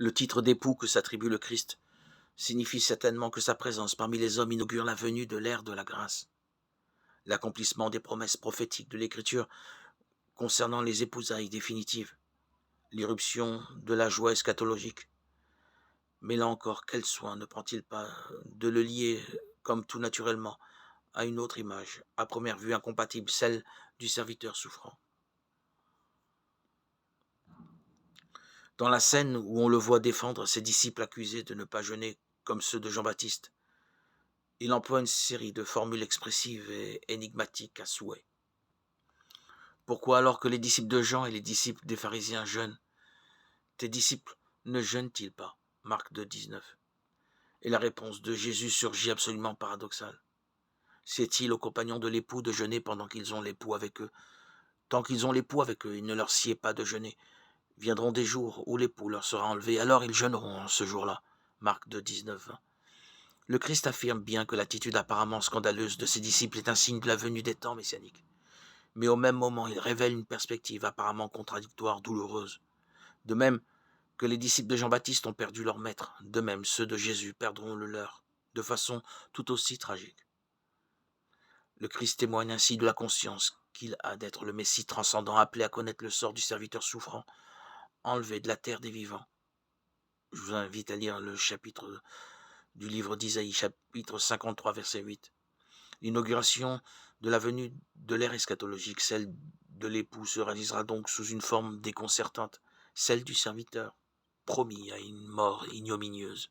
Le titre d'époux que s'attribue le Christ signifie certainement que sa présence parmi les hommes inaugure la venue de l'ère de la grâce, l'accomplissement des promesses prophétiques de l'Écriture concernant les épousailles définitives, l'irruption de la joie eschatologique. Mais là encore, quel soin ne prend-il pas de le lier, comme tout naturellement, à une autre image, à première vue incompatible, celle du serviteur souffrant. Dans la scène où on le voit défendre ses disciples accusés de ne pas jeûner comme ceux de Jean-Baptiste, il emploie une série de formules expressives et énigmatiques à souhait. Pourquoi alors que les disciples de Jean et les disciples des pharisiens jeûnent, tes disciples ne jeûnent-ils pas? Marc 2, 19. Et la réponse de Jésus surgit absolument paradoxale. Sied-il aux compagnons de l'époux de jeûner pendant qu'ils ont l'époux avec eux? Tant qu'ils ont l'époux avec eux, il ne leur sied pas de jeûner. Viendront des jours où l'époux leur sera enlevé, alors ils jeûneront en ce jour-là. Marc 2, 19, 20. Le Christ affirme bien que l'attitude apparemment scandaleuse de ses disciples est un signe de la venue des temps messianiques. Mais au même moment, il révèle une perspective apparemment contradictoire, douloureuse. De même que les disciples de Jean-Baptiste ont perdu leur maître, de même ceux de Jésus perdront le leur, de façon tout aussi tragique. Le Christ témoigne ainsi de la conscience qu'il a d'être le Messie transcendant, appelé à connaître le sort du serviteur souffrant, enlevé de la terre des vivants. Je vous invite à lire le chapitre du livre d'Isaïe, chapitre 53, verset 8. L'inauguration de la venue de l'ère eschatologique, celle de l'époux, se réalisera donc sous une forme déconcertante, celle du serviteur, promis à une mort ignominieuse.